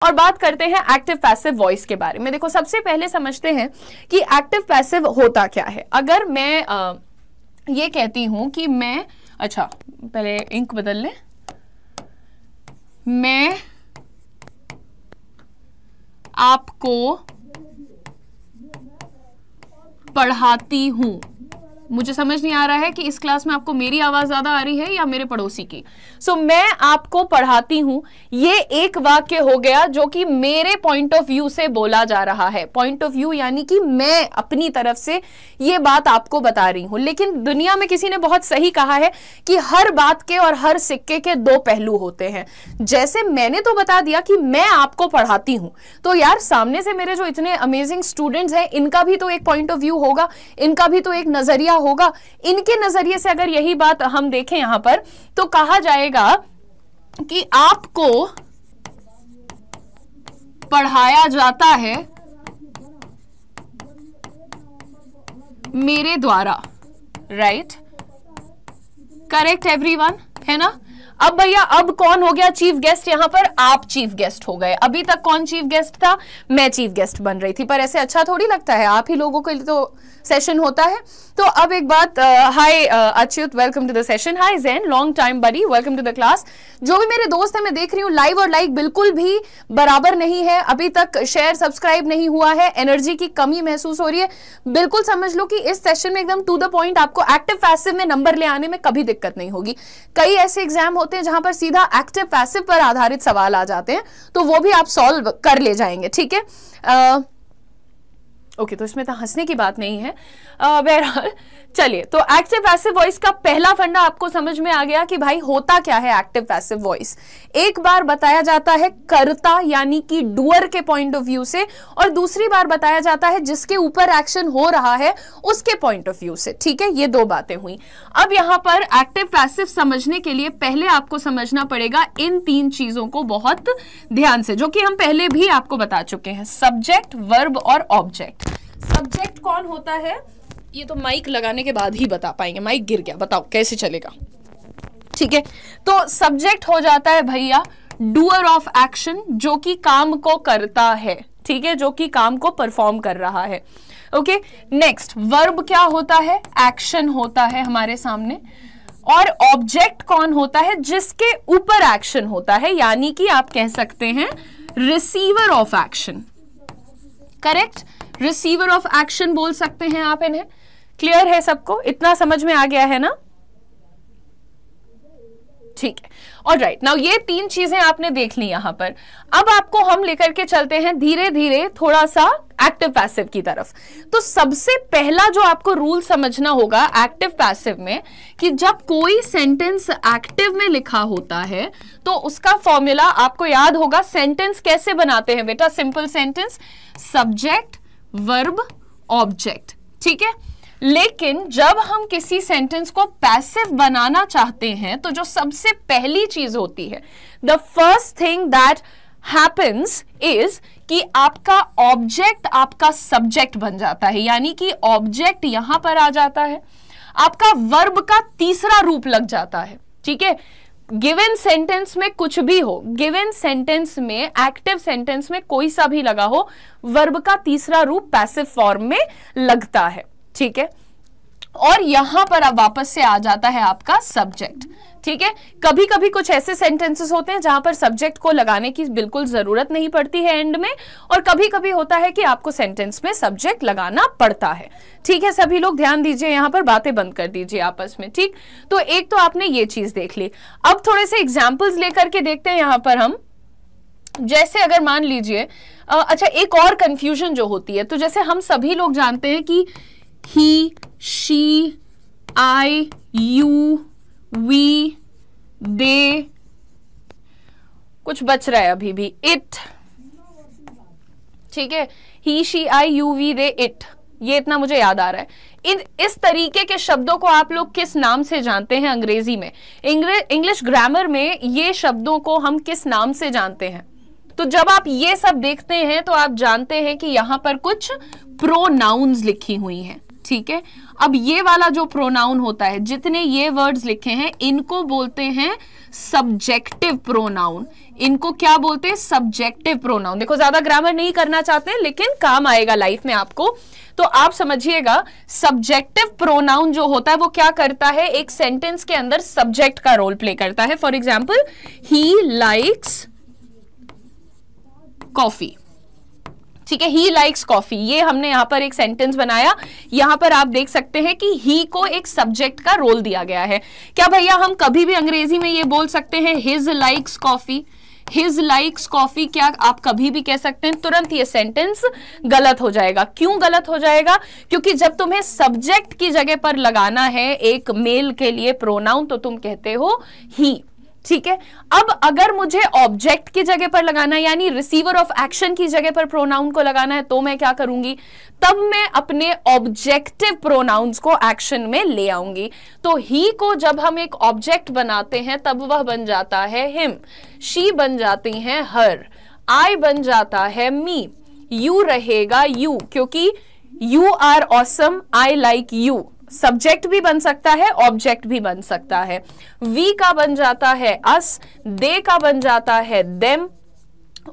और बात करते हैं एक्टिव पैसिव वॉइस के बारे में। देखो सबसे पहले समझते हैं कि एक्टिव पैसिव होता क्या है। अगर मैं ये कहती हूं कि मैं, अच्छा पहले इंक बदल ले, मैं आपको पढ़ाती हूं। मुझे समझ नहीं आ रहा है कि इस क्लास में आपको मेरी आवाज ज्यादा आ रही है या मेरे पड़ोसी की। मैं आपको पढ़ाती हूं, ये एक वाक्य हो गया जो कि मेरे पॉइंट ऑफ व्यू से बोला जा रहा है। पॉइंट ऑफ व्यू यानी कि मैं अपनी तरफ से ये बात आपको बता रही हूं। लेकिन दुनिया में किसी ने बहुत सही कहा है कि हर बात के और हर सिक्के के दो पहलू होते हैं। जैसे मैंने तो बता दिया कि मैं आपको पढ़ाती हूं, तो यार सामने से मेरे जो इतने अमेजिंग स्टूडेंट्स हैं, इनका भी तो एक पॉइंट ऑफ व्यू होगा, इनका भी तो एक नजरिया होगा। इनके नजरिए से अगर यही बात हम देखें यहां पर, तो कहा जाएगा कि आपको पढ़ाया जाता है मेरे द्वारा। राइट, करेक्ट एवरीवन, है ना। अब भैया अब कौन हो गया चीफ गेस्ट? यहां पर आप चीफ गेस्ट हो गए। अभी तक कौन चीफ गेस्ट था? मैं चीफ गेस्ट बन रही थी, पर ऐसे अच्छा थोड़ी लगता है। आप ही लोगों के लिए तो सेशन होता है। तो अब एक बात, hi Achyut, welcome to the session. Hi Jain, long time buddy, welcome to the class. जो भी मेरे दोस्त हैं, मैं देख रही हूँ लाइव और लाइक बिल्कुल भी बराबर नहीं है। अभी तक शेयर सब्सक्राइब नहीं हुआ है, एनर्जी की कमी महसूस हो रही है। बिल्कुल समझ लो कि इस सेशन में एकदम टू द पॉइंट आपको एक्टिव पैसिव में नंबर ले आने में कभी दिक्कत नहीं होगी। कई ऐसे एग्जाम होते हैं जहां पर सीधा एक्टिव पैसिव पर आधारित सवाल आ जाते हैं, तो वो भी आप सॉल्व कर ले जाएंगे। ठीक है, ओके, तो इसमें तो हंसने की बात नहीं है। बहरहाल चलिए, तो एक्टिव पैसिव वॉइस का पहला फंडा आपको समझ में आ गया कि भाई होता क्या है एक्टिव पैसिव वॉइस। एक बार बताया जाता है कर्ता यानी कि डूअर के पॉइंट ऑफ व्यू से, और दूसरी बार बताया जाता है जिसके ऊपर एक्शन हो रहा है उसके पॉइंट ऑफ व्यू से। ठीक है, ये दो बातें हुई। अब यहां पर एक्टिव पैसिव समझने के लिए पहले आपको समझना पड़ेगा इन तीन चीजों को बहुत ध्यान से, जो कि हम पहले भी आपको बता चुके हैं, सब्जेक्ट, वर्ब और ऑब्जेक्ट। सब्जेक्ट कौन होता है ये तो माइक लगाने के बाद ही बता पाएंगे। माइक गिर गया, बताओ कैसे चलेगा। ठीक है, तो सब्जेक्ट हो जाता है भैया डूअर ऑफ एक्शन, जो कि काम को करता है। ठीक है, जो कि काम को परफॉर्म कर रहा है। ओके, नेक्स्ट वर्ब क्या होता है? एक्शन होता है हमारे सामने। और ऑब्जेक्ट कौन होता है? जिसके ऊपर एक्शन होता है, यानी कि आप कह सकते हैं receiver of action. Correct, receiver of action बोल सकते हैं आप इन्हें। क्लियर है सबको? इतना समझ में आ गया है ना? ठीक है, ऑलराइट। नाउ ये तीन चीजें आपने देख ली यहां पर। अब आपको हम लेकर के चलते हैं धीरे धीरे थोड़ा सा एक्टिव पैसिव की तरफ। तो सबसे पहला जो आपको रूल समझना होगा एक्टिव पैसिव में, कि जब कोई सेंटेंस एक्टिव में लिखा होता है तो उसका फॉर्मूला आपको याद होगा। सेंटेंस कैसे बनाते हैं बेटा? Simple sentence, subject, verb, object. ठीक है, लेकिन जब हम किसी सेंटेंस को पैसिव बनाना चाहते हैं तो जो सबसे पहली चीज होती है, the first thing that happens is कि आपका ऑब्जेक्ट आपका सब्जेक्ट बन जाता है, यानी कि ऑब्जेक्ट यहां पर आ जाता है, आपका वर्ब का तीसरा रूप लग जाता है। ठीक है, गिवन सेंटेंस में कुछ भी हो, गिवन सेंटेंस में, एक्टिव सेंटेंस में कोई सा भी लगा हो, वर्ब का तीसरा रूप पैसिव फॉर्म में लगता है। ठीक है, और यहां पर अब वापस से आ जाता है आपका सब्जेक्ट। ठीक है, कभी कभी कुछ ऐसे सेंटेंसेस होते हैं जहां पर सब्जेक्ट को लगाने की बिल्कुल जरूरत नहीं पड़ती है एंड में, और कभी कभी होता है कि आपको सेंटेंस में सब्जेक्ट लगाना पड़ता है। ठीक है, सभी लोग ध्यान दीजिए, यहां पर बातें बंद कर दीजिए आपस में। ठीक, तो एक तो आपने ये चीज देख ली। अब थोड़े से एग्जाम्पल्स लेकर के देखते हैं यहां पर हम। जैसे अगर मान लीजिए, अच्छा एक और कंफ्यूजन जो होती है, तो जैसे हम सभी लोग जानते हैं कि he, she, I, you, we, they, कुछ बच रहा है अभी भी, इट। ठीक है, he, she, I, you, we, they, it, ये इतना मुझे याद आ रहा है। इस तरीके के शब्दों को आप लोग किस नाम से जानते हैं अंग्रेजी में? इंग्लिश ग्रामर में ये शब्दों को हम किस नाम से जानते हैं? तो जब आप ये सब देखते हैं तो आप जानते हैं कि यहां पर कुछ प्रोनाउंस लिखी हुई हैं। ठीक है। अब ये वाला जो प्रोनाउन होता है, जितने ये वर्ड्स लिखे हैं इनको बोलते हैं सब्जेक्टिव प्रोनाउन। इनको क्या बोलते हैं? Subjective pronoun. देखो ज्यादा ग्रामर नहीं करना चाहते हैं लेकिन काम आएगा लाइफ में आपको, तो आप समझिएगा सब्जेक्टिव प्रोनाउन जो होता है वो क्या करता है, एक सेंटेंस के अंदर सब्जेक्ट का रोल प्ले करता है। For example, he likes coffee, ठीक है, ही लाइक्स कॉफी, ये हमने यहां पर एक सेंटेंस बनाया। यहां पर आप देख सकते हैं कि ही को एक सब्जेक्ट का रोल दिया गया है। क्या भैया हम कभी भी अंग्रेजी में ये बोल सकते हैं his likes coffee? His likes coffee क्या आप कभी भी कह सकते हैं? तुरंत ये सेंटेंस गलत हो जाएगा। क्यों गलत हो जाएगा? क्योंकि जब तुम्हें सब्जेक्ट की जगह पर लगाना है एक मेल के लिए प्रोनाउन तो तुम कहते हो ही, ठीक है। अब अगर मुझे ऑब्जेक्ट की जगह पर लगाना है, यानी रिसीवर ऑफ एक्शन की जगह पर प्रोनाउन को लगाना है, तो मैं क्या करूंगी? तब मैं अपने ऑब्जेक्टिव प्रोनाउंस को एक्शन में ले आऊंगी। तो ही को जब हम एक ऑब्जेक्ट बनाते हैं तब वह बन जाता है हिम, शी बन जाती है हर, आई बन जाता है मी, यू रहेगा यू, क्योंकि you are awesome, I like you. Subject भी बन सकता है, ऑब्जेक्ट भी बन सकता है। वी का बन जाता है अस, दे का बन जाता है देम,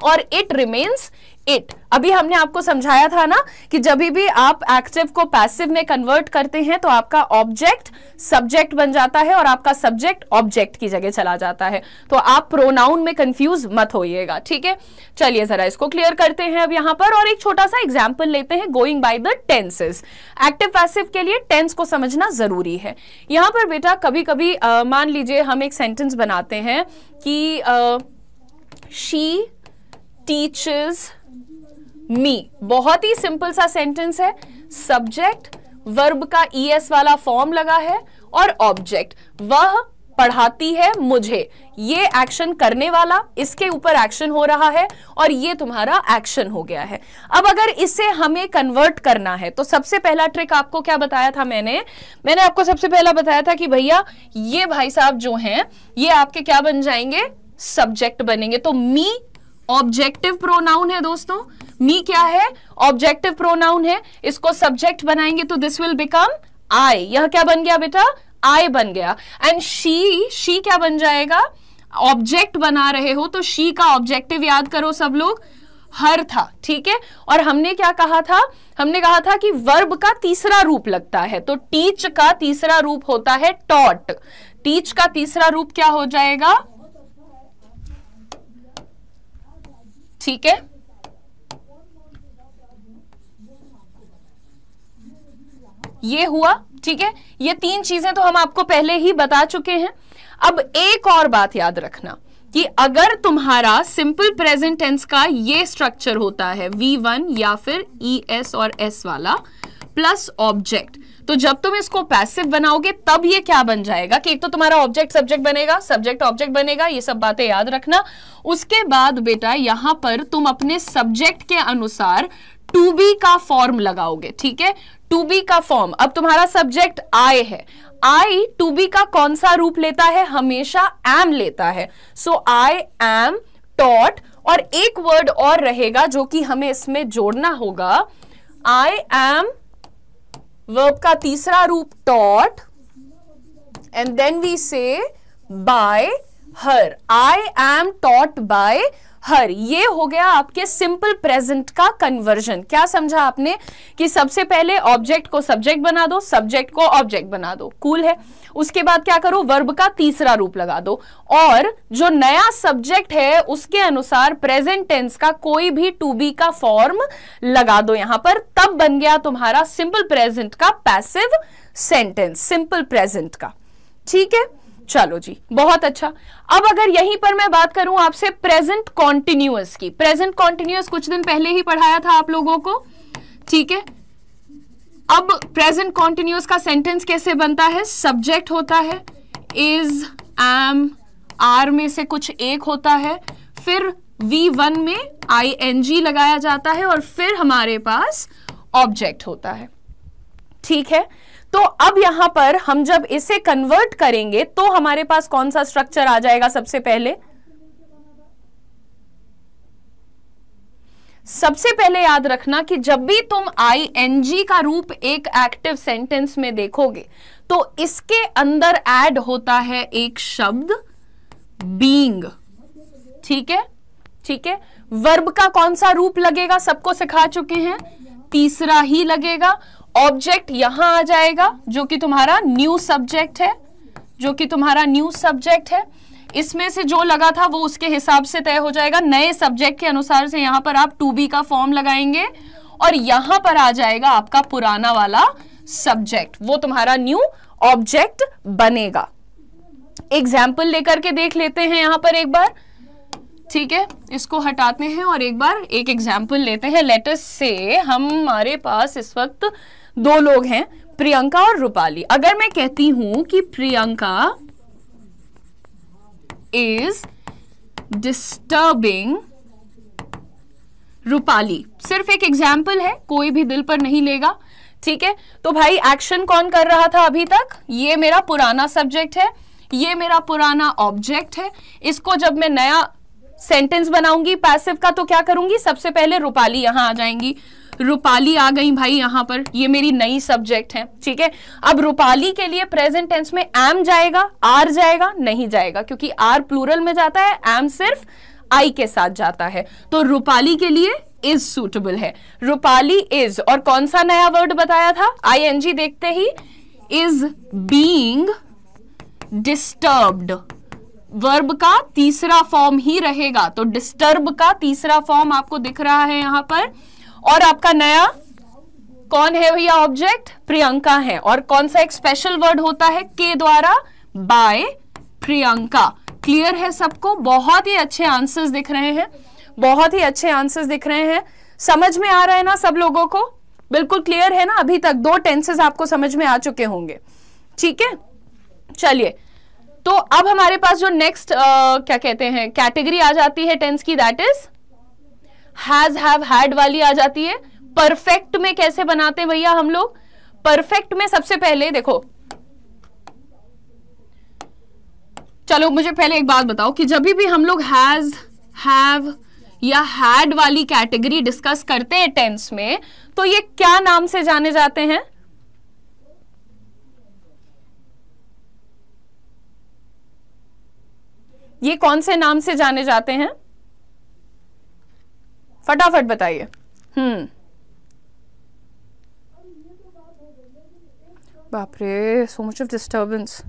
और इट रिमेन्स इट। अभी हमने आपको समझाया था ना कि जब भी आप एक्टिव को पैसिव में कन्वर्ट करते हैं तो आपका ऑब्जेक्ट सब्जेक्ट बन जाता है और आपका सब्जेक्ट ऑब्जेक्ट की जगह चला जाता है। तो आप प्रोनाउन में कंफ्यूज मत होइएगा, ठीक है। चलिए जरा इसको क्लियर करते हैं अब यहां पर, और एक छोटा सा एग्जाम्पल लेते हैं going by the tenses. Active passive के लिए टेंस को समझना जरूरी है। यहां पर बेटा कभी कभी मान लीजिए हम एक सेंटेंस बनाते हैं कि शी टीचेस मी। बहुत ही सिंपल सा सेंटेंस है, सब्जेक्ट वर्ब का ईएस वाला फॉर्म लगा है और ऑब्जेक्ट वह पढ़ाती है मुझे। ये एक्शन करने वाला, इसके ऊपर एक्शन हो रहा है और ये तुम्हारा एक्शन हो गया है। अब अगर इसे हमें कन्वर्ट करना है तो सबसे पहला ट्रिक आपको क्या बताया था? मैंने आपको सबसे पहला बताया था कि भैया ये भाई साहब जो हैं ये आपके क्या बन जाएंगे? सब्जेक्ट बनेंगे। तो मी ऑब्जेक्टिव प्रोनाउन है दोस्तों, मी क्या है? ऑब्जेक्टिव प्रोनाउन है। इसको सब्जेक्ट बनाएंगे तो दिस विल बिकम आई। यह क्या बन गया बेटा? आई बन गया। एंड शी क्या बन जाएगा? ऑब्जेक्ट बना रहे हो तो शी का ऑब्जेक्टिव याद करो सब लोग, हर था, ठीक है। और हमने क्या कहा था? हमने कहा था कि वर्ब का तीसरा रूप लगता है, तो टीच का तीसरा रूप होता है टॉट। टीच का तीसरा रूप क्या हो जाएगा? ठीक है, ये हुआ, ठीक है। ये तीन चीजें तो हम आपको पहले ही बता चुके हैं। अब एक और बात याद रखना कि अगर तुम्हारा सिंपल प्रेजेंट टेंस का ये स्ट्रक्चर होता है V1 या फिर ES और S वाला प्लस ऑब्जेक्ट, तो जब तुम इसको पैसिव बनाओगे तब ये क्या बन जाएगा कि एक तो तुम्हारा ऑब्जेक्ट सब्जेक्ट बनेगा, सब्जेक्ट ऑब्जेक्ट बनेगा, ये सब बातें याद रखना। उसके बाद बेटा यहां पर तुम अपने सब्जेक्ट के अनुसार टू बी का फॉर्म लगाओगे, ठीक है। टू बी का फॉर्म, अब तुम्हारा सब्जेक्ट आई है, आई टू बी का कौन सा रूप लेता है? हमेशा एम लेता है। सो आई एम टॉट, और एक वर्ड और रहेगा जो कि हमें इसमें जोड़ना होगा, आई एम वर्ब का तीसरा रूप टॉट, एंड देन वी से bye her, I am taught by हर। ये हो गया आपके सिंपल प्रेजेंट का कन्वर्जन। क्या समझा आपने? कि सबसे पहले ऑब्जेक्ट को सब्जेक्ट बना दो, सब्जेक्ट को ऑब्जेक्ट बना दो, कूल है। उसके बाद क्या करो? वर्ब का तीसरा रूप लगा दो, और जो नया सब्जेक्ट है उसके अनुसार प्रेजेंट टेंस का कोई भी टू बी का फॉर्म लगा दो यहां पर, तब बन गया तुम्हारा सिंपल प्रेजेंट का पैसिव सेंटेंस, सिंपल प्रेजेंट का, ठीक है। चलो जी, बहुत अच्छा। अब अगर यहीं पर मैं बात करूं आपसे प्रेजेंट कॉन्टिन्यूअस की, प्रेजेंट कॉन्टिन्यूअस कुछ दिन पहले ही पढ़ाया था आप लोगों को, ठीक है। अब प्रेजेंट कॉन्टिन्यूअस का सेंटेंस कैसे बनता है? सब्जेक्ट होता है, इज, एम, आर में से कुछ एक होता है, फिर V1 में ING लगाया जाता है, और फिर हमारे पास ऑब्जेक्ट होता है, ठीक है। तो अब यहां पर हम जब इसे कन्वर्ट करेंगे तो हमारे पास कौन सा स्ट्रक्चर आ जाएगा? सबसे पहले सबसे पहले याद रखना कि जब भी तुम आईएनजी का रूप एक एक्टिव सेंटेंस में देखोगे तो इसके अंदर ऐड होता है एक शब्द बीइंग। ठीक है, ठीक है। वर्ब का कौन सा रूप लगेगा सबको सिखा चुके हैं, तीसरा ही लगेगा। ऑब्जेक्ट यहां आ जाएगा जो कि तुम्हारा न्यू सब्जेक्ट है, जो कि तुम्हारा न्यू सब्जेक्ट है। इसमें से जो लगा था वो उसके हिसाब से तय हो जाएगा, नए सब्जेक्ट के अनुसार से यहां पर आप टू बी का फॉर्म लगाएंगे और यहां पर आ जाएगा आपका पुराना वाला सब्जेक्ट, वो तुम्हारा न्यू ऑब्जेक्ट बनेगा। एग्जाम्पल लेकर के देख लेते हैं यहां पर एक बार। ठीक है, इसको हटाते हैं और एक बार एक एग्जाम्पल लेते हैं। लेटर से हमारे पास इस वक्त दो लोग हैं, प्रियंका और रूपाली। अगर मैं कहती हूं कि प्रियंका इज डिस्टर्बिंग रूपाली, सिर्फ एक एग्जाम्पल है, कोई भी दिल पर नहीं लेगा। ठीक है, तो भाई एक्शन कौन कर रहा था अभी तक? ये मेरा पुराना सब्जेक्ट है, ये मेरा पुराना ऑब्जेक्ट है। इसको जब मैं नया सेंटेंस बनाऊंगी पैसिव का तो क्या करूंगी, सबसे पहले रूपाली यहां आ जाएंगी। रूपाली आ गई भाई यहां पर, ये मेरी नई सब्जेक्ट है। ठीक है, अब रूपाली के लिए प्रेजेंट टेंस में एम जाएगा, आर जाएगा? नहीं जाएगा, क्योंकि आर प्लूरल में जाता है, एम सिर्फ आई के साथ जाता है। तो रूपाली के लिए इज सूटेबल है। रूपाली इज, और कौन सा नया वर्ड बताया था आईएनजी देखते ही, इज बीइंग डिस्टर्ब्ड। वर्ब का तीसरा फॉर्म ही रहेगा, तो डिस्टर्ब का तीसरा फॉर्म आपको दिख रहा है यहां पर। और आपका नया कौन है भैया ऑब्जेक्ट? प्रियंका है। और कौन सा एक स्पेशल वर्ड होता है के द्वारा? बाय प्रियंका। क्लियर है सबको? बहुत ही अच्छे आंसर्स दिख रहे हैं, बहुत ही अच्छे आंसर्स दिख रहे हैं। समझ में आ रहा है ना सब लोगों को? बिल्कुल क्लियर है ना? अभी तक दो टेंसेस आपको समझ में आ चुके होंगे। ठीक है, चलिए तो अब हमारे पास जो नेक्स्ट क्या कहते हैं कैटेगरी आ जाती है टेंस की, that is has, have, had वाली आ जाती है। परफेक्ट में कैसे बनाते हैं भैया हम लोग? परफेक्ट में सबसे पहले देखो, चलो मुझे पहले एक बात बताओ कि जब भी हम लोग हैज, हैव या हैड वाली कैटेगरी डिस्कस करते हैं टेंस में, तो ये क्या नाम से जाने जाते हैं? ये कौन से नाम से जाने जाते हैं? फटाफट बताइए। बाप रे, so much of disturbance.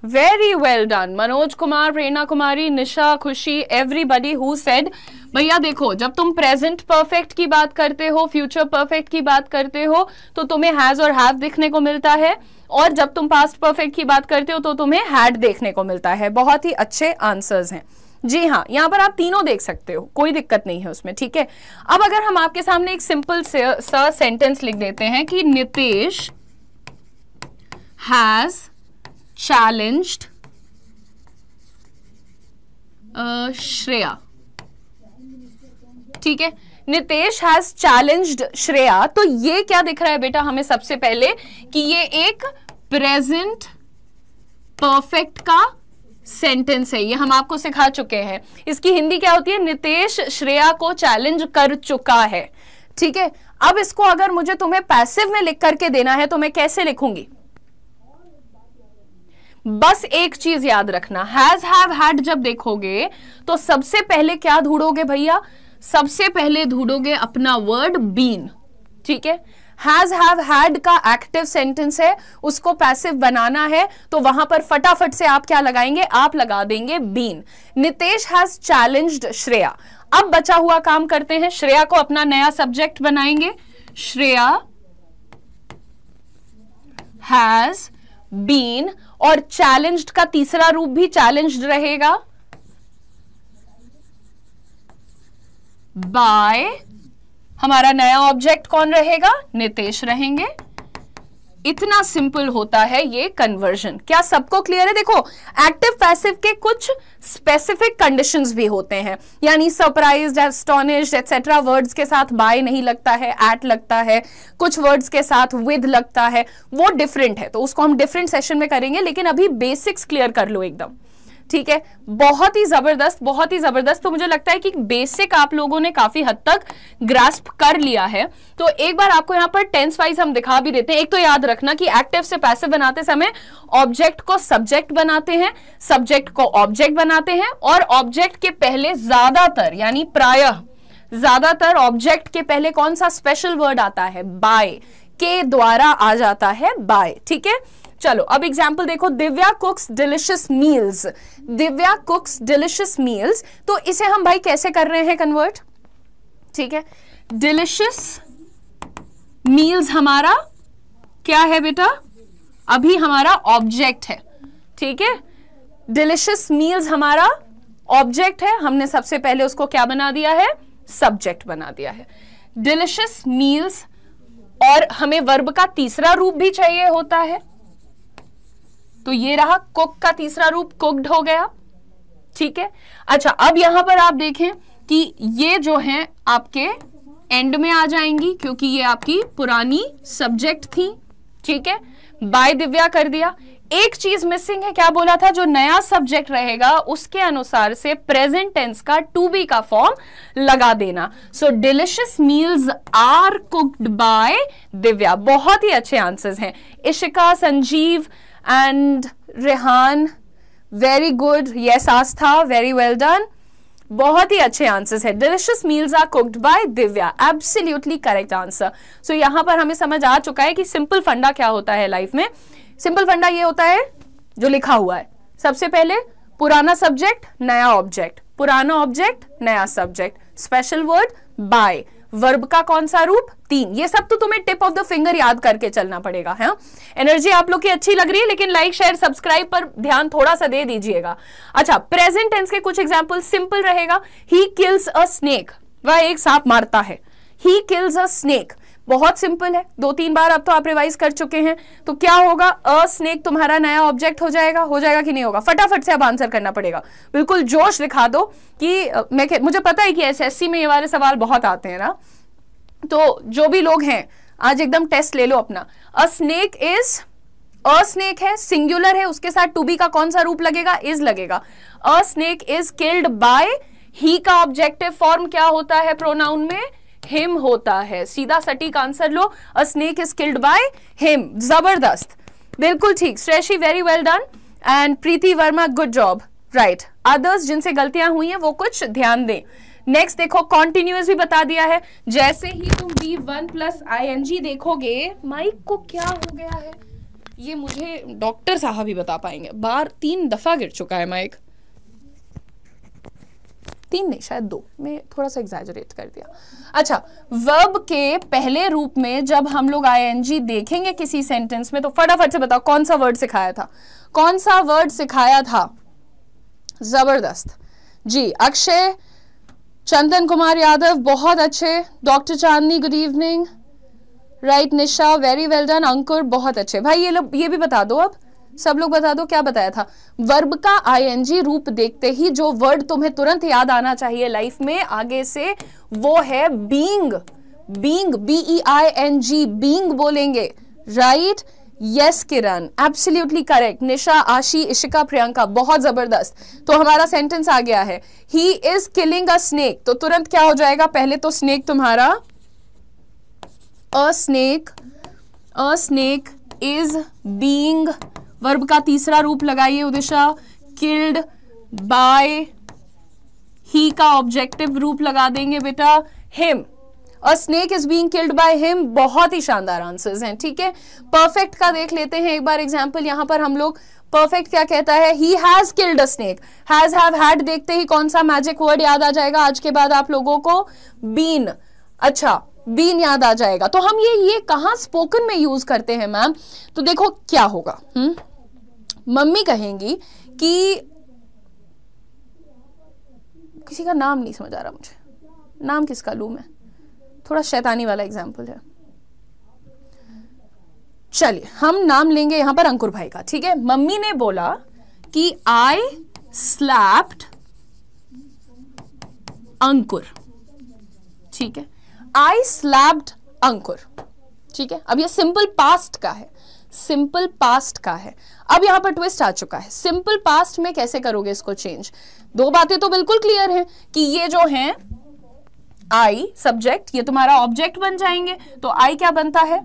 Very well done Manoj Kumar, Prerna Kumari, Nisha, Khushi, everybody who said. भैया देखो, जब तुम प्रेजेंट परफेक्ट की बात करते हो, फ्यूचर परफेक्ट की बात करते हो, तो तुम्हें हैज और हैव देखने को मिलता है, और जब तुम पास्ट परफेक्ट की बात करते हो तो तुम्हें हैड देखने को मिलता है। बहुत ही अच्छे आंसर्स हैं। जी हाँ, यहां पर आप तीनों देख सकते हो, कोई दिक्कत नहीं है उसमें। ठीक है, अब अगर हम आपके सामने एक सिंपल सा सेंटेंस लिख देते हैं कि नितेश हैज challenged श्रेया। ठीक है, नितेश हैज चैलेंज्ड श्रेया। तो ये क्या दिख रहा है बेटा हमें सबसे पहले कि ये एक प्रेजेंट परफेक्ट का सेंटेंस है। ये हम आपको सिखा चुके हैं। इसकी हिंदी क्या होती है? नितेश श्रेया को चैलेंज कर चुका है। ठीक है, अब इसको अगर मुझे तुम्हें पैसिव में लिख करके देना है तो मैं कैसे लिखूंगी? बस एक चीज याद रखना, हैज, हैव, हैड जब देखोगे तो सबसे पहले क्या ढूंढोगे भैया? सबसे पहले ढूंढोगे अपना वर्ड बीन। ठीक है, हैज, हैव, हैड का एक्टिव सेंटेंस है, उसको पैसिव बनाना है, तो वहां पर फटाफट से आप क्या लगाएंगे? आप लगा देंगे been. Nitesh has challenged Shreya. अब बचा हुआ काम करते हैं, श्रेया को अपना नया सब्जेक्ट बनाएंगे। श्रेया हैज बीन, और चैलेंज्ड का तीसरा रूप भी चैलेंज्ड रहेगा बाय, हमारा नया ऑब्जेक्ट कौन रहेगा? नितेश रहेंगे। इतना सिंपल होता है ये कन्वर्जन। क्या सबको क्लियर है? देखो एक्टिव पैसिव के कुछ स्पेसिफिक कंडीशंस भी होते हैं, यानी सरप्राइज्ड, एस्टोनिश्ड एटसेट्रा वर्ड्स के साथ बाय नहीं लगता है, एट लगता है, कुछ वर्ड्स के साथ विद लगता है, वो डिफरेंट है, तो उसको हम डिफरेंट सेशन में करेंगे, लेकिन अभी बेसिक्स क्लियर कर लो एकदम, ठीक है? बहुत ही जबरदस्त, बहुत ही जबरदस्त। तो मुझे लगता है कि बेसिक आप लोगों ने काफी हद तक ग्रास्प कर लिया है। तो एक बार आपको यहां पर टेंस वाइज हम दिखा भी देते हैं। एक तो याद रखना कि एक्टिव से पैसिव बनाते समय ऑब्जेक्ट को सब्जेक्ट बनाते हैं, सब्जेक्ट को ऑब्जेक्ट बनाते हैं, और ऑब्जेक्ट के पहले ज्यादातर यानी प्रायः ज्यादातर ऑब्जेक्ट के पहले कौन सा स्पेशल वर्ड आता है? बाय, के द्वारा आ जाता है बाय, ठीक है? चलो अब एग्जाम्पल देखो, Divya कुक्स delicious meals, Divya कुक्स delicious meals, तो इसे हम भाई कैसे कर रहे हैं कन्वर्ट? ठीक है, डिलिशियस मील्स हमारा क्या है बेटा? अभी हमारा ऑब्जेक्ट है, ठीक है? डिलिशियस मील्स हमारा ऑब्जेक्ट है, हमने सबसे पहले उसको क्या बना दिया है? सब्जेक्ट बना दिया है, डिलिशियस मील्स। और हमें वर्ब का तीसरा रूप भी चाहिए होता है, तो ये रहा कुक का तीसरा रूप, कुक्ड हो गया, ठीक है? अच्छा, अब यहां पर आप देखें कि ये जो है आपके एंड में आ जाएंगी, क्योंकि ये आपकी पुरानी सब्जेक्ट थी, ठीक है? बाय दिव्या कर दिया। एक चीज मिसिंग है, क्या बोला था? जो नया सब्जेक्ट रहेगा उसके अनुसार से प्रेजेंट टेंस का टू बी का फॉर्म लगा देना। So delicious meals are cooked by Divya. बहुत ही अच्छे आंसर्स हैं। Ishika, Sanjeev and Rehan, very good. Yes Aastha, very well done. बहुत ही अच्छे आंसर्स है। Delicious meals are cooked by Divya, absolutely correct answer. So यहां पर हमें समझ आ चुका है कि सिंपल फंडा क्या होता है लाइफ में। सिंपल फंडा ये होता है जो लिखा हुआ है, सबसे पहले पुराना सब्जेक्ट नया ऑब्जेक्ट, पुराना ऑब्जेक्ट नया subject, special word by, verb का कौन सा रूप? 3। ये सब तो तुम्हें टिप ऑफ द फिंगर याद करके चलना पड़ेगा। है एनर्जी आप लोग की अच्छी लग रही है, लेकिन लाइक शेयर सब्सक्राइब पर ध्यान थोड़ा सा दे दीजिएगा। अच्छा, प्रेजेंट टेंस के कुछ एग्जांपल सिंपल रहेगा। ही किल्स अ स्नेक, वह एक सांप मारता है। ही किल्स अ स्नेक, बहुत सिंपल है, 2-3 बार अब तो आप रिवाइज कर चुके हैं। तो क्या होगा? अ स्नेक तुम्हारा नया ऑब्जेक्ट हो जाएगा कि नहीं होगा? फटाफट से अब आंसर करना पड़ेगा, बिल्कुल जोश दिखा दो कि मुझे पता है कि एसएससी में ये वाले सवाल बहुत आते हैं ना, तो जो भी लोग हैं आज एकदम टेस्ट ले लो अपना। अ स्नेक है, सिंगुलर है, उसके साथ टू बी का कौन सा रूप लगेगा? इज लगेगा। A snake is killed by, he का ऑब्जेक्टिव फॉर्म क्या होता है प्रोनाउन में? हिम होता है। सीधा सटीक answer low, a snake is killed by him. जबरदस्त, बिल्कुल ठीक। Shreyasi, very well done. And Preeti Verma, good job, right. Others जिनसे गलतियां हुई हैं वो कुछ ध्यान दें। नेक्स्ट देखो, कॉन्टिन्यूअस भी बता दिया है। जैसे ही तुम V1 + ING देखोगे, माइक को क्या हो गया है ये मुझे डॉक्टर साहब ही बता पाएंगे। 3 दफा गिर चुका है माइक, 3 नहीं शायद 2, मैं थोड़ा सा एग्जैजरेट कर दिया। अच्छा, वर्ब के पहले रूप में जब हम लोग ING देखेंगे किसी सेंटेंस में, तो फटाफट से बताओ कौन सा वर्ड सिखाया था? कौन सा वर्ड सिखाया था? जबरदस्त जी। अक्षय, चंदन कुमार यादव, बहुत अच्छे। डॉक्टर चांदनी, गुड इवनिंग, राइट। निशा, वेरी वेल डन। अंकुर, बहुत अच्छे। भाई ये भी बता दो, अब सब लोग बता दो क्या बताया था। वर्ब का ING रूप देखते ही जो वर्ड तुम्हें तुरंत याद आना चाहिए लाइफ में आगे से, वो है बीइंग। बीइंग, BEING, बीइंग बोलेंगे, राइट। यस किरण, एब्सोल्युटली करेक्ट। निशा, आशी, इशिका, प्रियंका, बहुत जबरदस्त। तो हमारा सेंटेंस आ गया है, he is killing a snake. तो तुरंत क्या हो जाएगा? पहले तो स्नेक तुम्हारा अ स्नेक इज बीइंग, वर्ब का तीसरा रूप लगाइए उदिशा, किल्ड बाय, ही का ऑब्जेक्टिव रूप लगा देंगे बेटा him. A snake is being killed by him. बहुत ही शानदार आंसर्स हैं, ठीक है। परफेक्ट का देख लेते हैं एक बार एग्जांपल। यहां पर हम लोग परफेक्ट क्या कहता है? He has killed a snake. Has, have, had देखते ही कौन सा मैजिक वर्ड याद आ जाएगा आज के बाद आप लोगों को? बीन। अच्छा, बीन याद आ जाएगा। तो हम ये कहां स्पोकन में यूज करते हैं मैम? तो देखो क्या होगा, मम्मी कहेंगी कि किसी का नाम नहीं समझ आ रहा मुझे, नाम किसका लूं मैं? थोड़ा शैतानी वाला एग्जाम्पल है। चलिए हम नाम लेंगे यहां पर अंकुर भाई का, ठीक है। मम्मी ने बोला कि आई स्लैप्ड अंकुर, ठीक है, आई स्लैप्ड अंकुर, ठीक है। अब ये सिंपल पास्ट का है, सिंपल पास्ट का है। अब यहां पर ट्विस्ट आ चुका है, सिंपल पास्ट में कैसे करोगे इसको चेंज। दो बातें तो बिल्कुल क्लियर हैं कि ये जो है आई सब्जेक्ट, ये तुम्हारा ऑब्जेक्ट बन जाएंगे, तो आई क्या बनता है,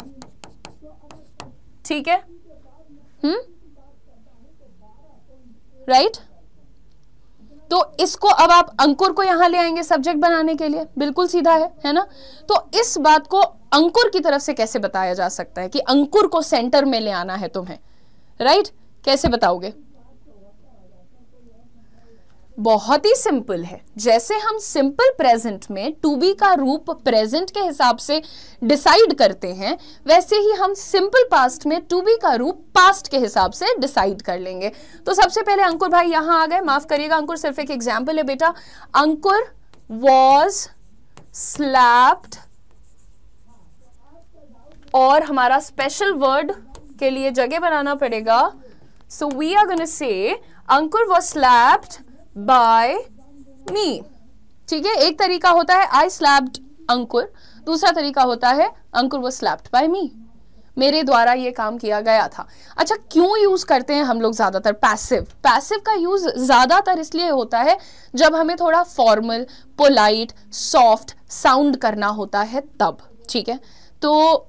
ठीक है, राइट। तो इसको अब आप अंकुर को यहां ले आएंगे सब्जेक्ट बनाने के लिए, बिल्कुल सीधा है ना। तो इस बात को अंकुर की तरफ से कैसे बताया जा सकता है कि अंकुर को सेंटर में ले आना है तुम्हें, राइट। कैसे बताओगे, बहुत ही सिंपल है। जैसे हम सिंपल प्रेजेंट में टू बी का रूप प्रेजेंट के हिसाब से डिसाइड करते हैं, वैसे ही हम सिंपल पास्ट में टू बी का रूप पास्ट के हिसाब से डिसाइड कर लेंगे। तो सबसे पहले अंकुर भाई यहां आ गए, माफ करिएगा अंकुर सिर्फ एक एग्जाम्पल है बेटा। अंकुर वॉज स्लैप्ड, और हमारा स्पेशल वर्ड के लिए जगह बनाना पड़ेगा, so we are gonna say Ankur was slapped by me, ठीक है। एक तरीका होता है आई स्लैप्ड अंकुर, दूसरा तरीका होता है अंकुर वॉज स्लैप्ड बाय मी, मेरे द्वारा ये काम किया गया था। अच्छा, क्यों यूज करते हैं हम लोग ज्यादातर पैसिव? पैसिव का यूज ज्यादातर इसलिए होता है जब हमें थोड़ा फॉर्मल, पोलाइट, सॉफ्ट साउंड करना होता है तब, ठीक है। तो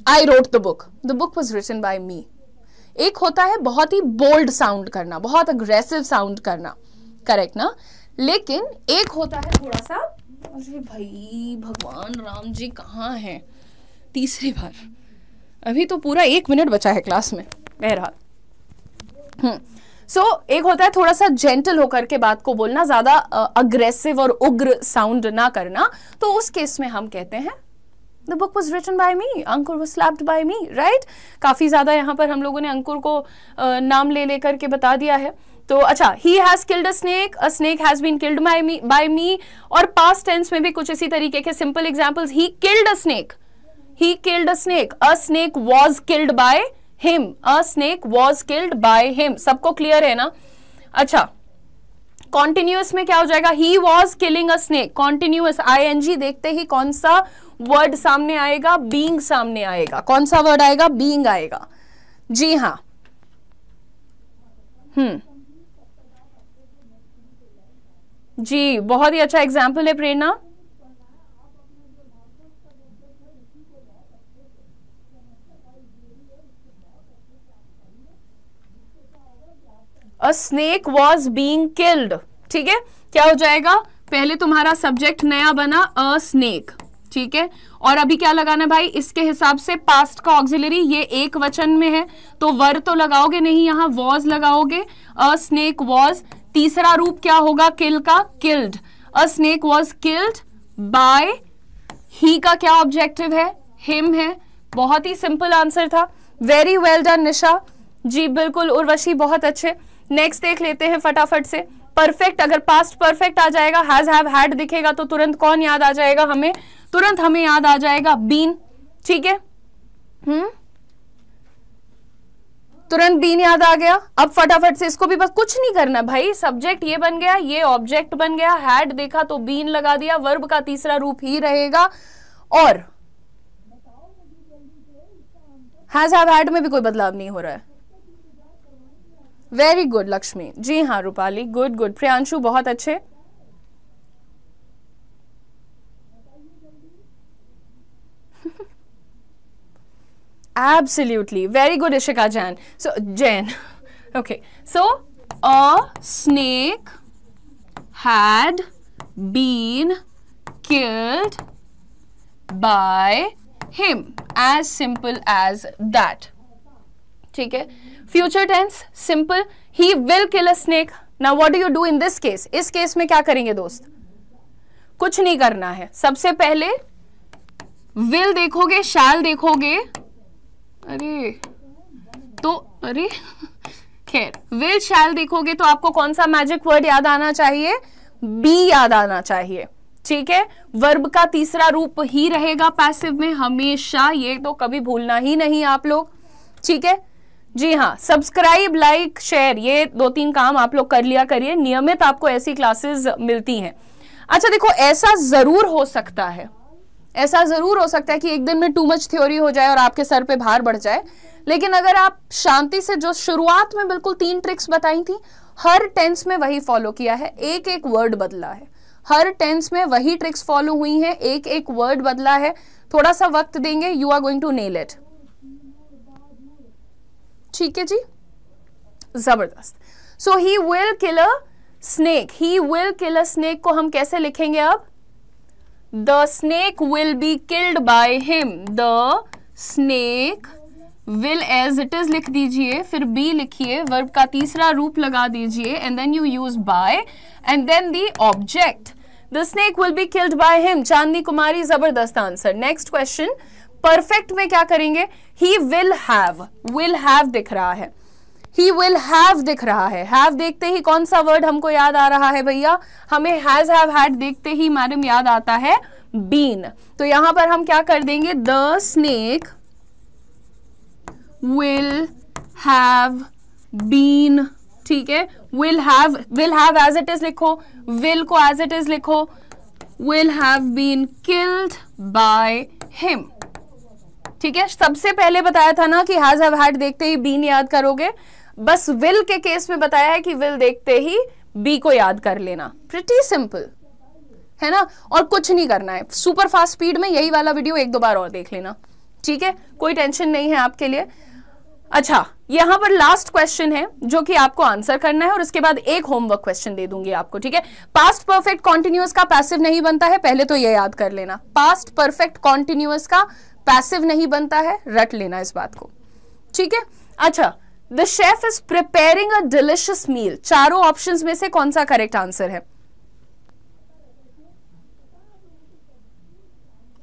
I wrote the book was written by me. एक होता है बहुत ही बोल्ड साउंड करना, बहुत अग्रेसिव साउंड करना, करेक्ट ना। लेकिन एक होता है थोड़ा सा, अरे भाई भगवान राम जी कहाँ हैं, तीसरी बार, अभी तो पूरा 1 मिनट बचा है क्लास में, बहरहाल। एक होता है थोड़ा सा जेंटल होकर के बात को बोलना, ज्यादा अग्रेसिव और उग्र साउंड ना करना, तो उस केस में हम कहते हैं The book was written by me, Ankur was slapped by me, right? काफी ज्यादा यहाँ पर हम लोगों ने अंकुर को नाम ले लेकर के बता दिया है। तो अच्छा, he has killed a snake has been killed by me, और past tense में भी कुछ इसी तरीके के simple examples, he killed a snake, a snake was killed by him, सबको क्लियर है ना। अच्छा, कॉन्टिन्यूअस में क्या हो जाएगा, he was killing a snake, continuous ING देखते ही कौन सा वर्ड सामने आएगा, बीइंग सामने आएगा। कौन सा वर्ड आएगा, बीइंग आएगा, जी हाँ। जी बहुत ही अच्छा एग्जाम्पल है प्रेरणा। A snake was being killed, ठीक है। क्या हो जाएगा, पहले तुम्हारा सब्जेक्ट नया बना अ स्नेक, ठीक है, और अभी क्या लगाना भाई, इसके हिसाब से पास्ट का ऑक्सिलरी, ये एक वचन में है तो वर तो लगाओगे नहीं, यहाँ वॉज लगाओगे। अ स्नेक वॉज, तीसरा रूप क्या होगा किल का, killed. A snake was killed by, he का क्या ऑब्जेक्टिव है, हिम है। बहुत ही सिंपल आंसर था, very well done Nisha ji, बिल्कुल उर्वशी, बहुत अच्छे। नेक्स्ट देख लेते हैं फटाफट से। परफेक्ट, अगर पास्ट परफेक्ट आ जाएगा, हैज हैव हैड दिखेगा तो तुरंत कौन याद आ जाएगा हमें, तुरंत हमें याद आ जाएगा बीन, ठीक है। तुरंत बीन याद आ गया। अब फटाफट से इसको भी बस कुछ नहीं करना भाई, सब्जेक्ट ये बन गया, ये ऑब्जेक्ट बन गया, हैड देखा तो बीन लगा दिया, वर्ब का तीसरा रूप ही रहेगा, और हैज हैव हैड में भी कोई बदलाव नहीं हो रहा है। वेरी गुड लक्ष्मी, जी हाँ रूपाली, गुड गुड। प्रियांशु बहुत अच्छे। Absolutely, very good Ishika Jain. So Jain, okay. So a snake had been killed by him. As simple as that. ठीक है। Future tense simple. He will kill a snake. Now what do you do in this case? इस case में क्या करेंगे दोस्त? कुछ नहीं करना है। सबसे पहले will देखोगे, shall देखोगे, अरे खैर, विल शैल देखोगे तो आपको कौन सा मैजिक वर्ड याद आना चाहिए, बी याद आना चाहिए, ठीक है। वर्ब का तीसरा रूप ही रहेगा पैसिव में हमेशा, ये तो कभी भूलना ही नहीं आप लोग, ठीक है जी हाँ। सब्सक्राइब, लाइक, शेयर, ये 2-3 काम आप लोग कर लिया करिए, नियमित आपको ऐसी क्लासेस मिलती हैं। अच्छा देखो, ऐसा जरूर हो सकता है, ऐसा जरूर हो सकता है कि एक दिन में टू मच थ्योरी हो जाए और आपके सर पे भार बढ़ जाए, लेकिन अगर आप शांति से, जो शुरुआत में बिल्कुल 3 ट्रिक्स बताई थी, हर टेंस में वही फॉलो किया है, एक एक वर्ड बदला है, हर टेंस में वही ट्रिक्स फॉलो हुई हैं, एक एक वर्ड बदला है, थोड़ा सा वक्त देंगे, you are going to nail it, ठीक है जी, जबरदस्त। So he will kill a snake, he will kill a snake को हम कैसे लिखेंगे अब? The snake will be killed by him, the snake will as it is लिख दीजिए, फिर बी लिखिए, वर्ब का तीसरा रूप लगा दीजिए, and then you use by and then the object, the snake will be killed by him. Chandni Kumari, जबरदस्त आंसर। नेक्स्ट क्वेश्चन, परफेक्ट में क्या करेंगे? ही विल हैव दिख रहा है, ही विल हैव दिख रहा है, हैव देखते ही कौन सा वर्ड हमको याद आ रहा है भैया? हमें हैज, हैव, हैड देखते ही मैडम याद आता है बीन, तो यहां पर हम क्या कर देंगे? The snake will have been, ठीक है, will have as it is लिखो, विल को एज इट इज लिखो, will have been killed by him, ठीक है। सबसे पहले बताया था ना कि हैज, हैव, हैड देखते ही बीन याद करोगे, बस विल के केस में बताया है कि विल देखते ही बी को याद कर लेना, प्रिटी सिंपल है ना, और कुछ नहीं करना है। सुपर फास्ट स्पीड में यही वाला वीडियो 1-2 बार और देख लेना, ठीक है, कोई टेंशन नहीं है आपके लिए। अच्छा, यहां पर लास्ट क्वेश्चन है जो कि आपको आंसर करना है और उसके बाद एक होमवर्क क्वेश्चन दे दूंगी आपको, ठीक है। पास्ट परफेक्ट कॉन्टिन्यूअस का पैसिव नहीं बनता है, पहले तो ये याद कर लेना, पास्ट परफेक्ट कॉन्टिन्यूअस का पैसिव नहीं बनता है, रट लेना इस बात को, ठीक है। अच्छा, the chef is preparing a delicious meal, चारों ऑप्शंस में से कौन सा करेक्ट आंसर है?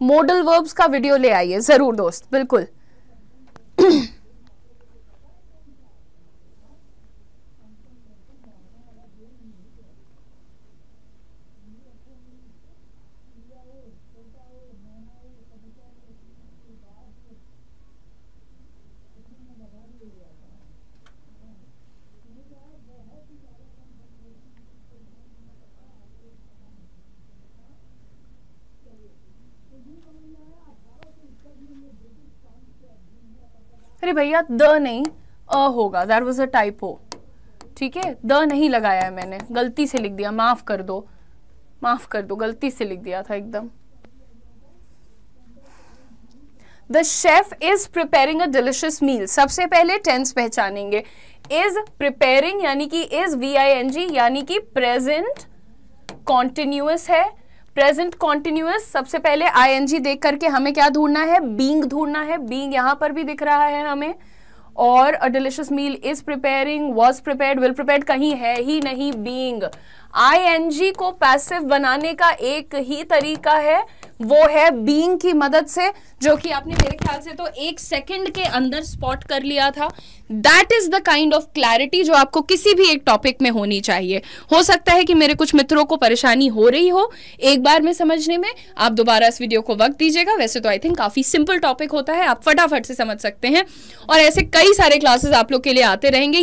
मॉडल वर्ब्स का वीडियो ले आइए जरूर दोस्त, बिल्कुल। अरे भैया द नहीं अ होगा, दैट वाज अ टाइपो, ठीक है, द नहीं लगाया है मैंने, गलती से लिख दिया, माफ कर दो, गलती से लिख दिया था एकदम। The chef is preparing a delicious meal, सबसे पहले टेंस पहचानेंगे, इज प्रिपेयरिंग यानी कि इज VING यानी कि प्रेजेंट कॉन्टिन्यूअस है, प्रेजेंट कॉन्टिन्यूअस, सबसे पहले ING देख करके हमें क्या ढूंढना है? बीइंग ढूंढना है, बीइंग यहां पर भी दिख रहा है हमें, और a delicious meal is preparing, was prepared, will prepared कहीं है ही नहीं, बीइंग। ING को पैसिव बनाने का एक ही तरीका है, वो है बीइंग की मदद से, जो कि आपने मेरे ख्याल से तो 1 सेकंड के अंदर स्पॉट कर लिया था। That is the kind of clarity जो आपको किसी भी एक टॉपिक में होनी चाहिए। हो सकता है कि मेरे कुछ मित्रों को परेशानी हो रही हो एक बार में समझने में, आप दोबारा इस वीडियो को वक्त दीजिएगा। वैसे तो आई थिंक काफी सिंपल टॉपिक होता है, आप फटाफट से समझ सकते हैं, और ऐसे कई सारे क्लासेस आप लोग के लिए आते रहेंगे।